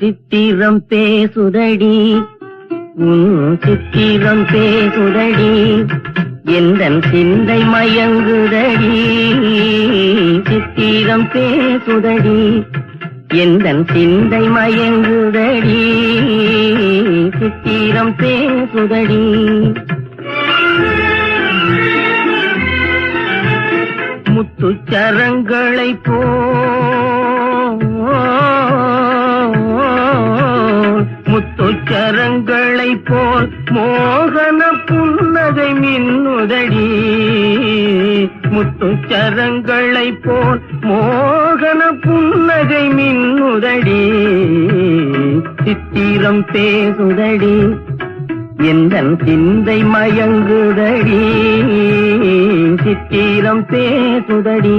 சித்திரம் பேசுதடி சித்திரம் பேசுதடி எந்தன் சிந்தை மயங்குதடி சித்திரம் பேசுதடி எந்தன் சிந்தை மயங்குதடி சித்திரம் பேசுதடி முத்துச்சரங்களை முத்துச்சரங்களை போல் மோகன புன்னகை மின்னுதடி முத்துச்சரங்களை போல் மோகன புன்னகை மின்னுதடி சித்திரம் பேசுதடி எந்தன் சிந்தை மயங்குதடி சித்திரம் பேசுதடி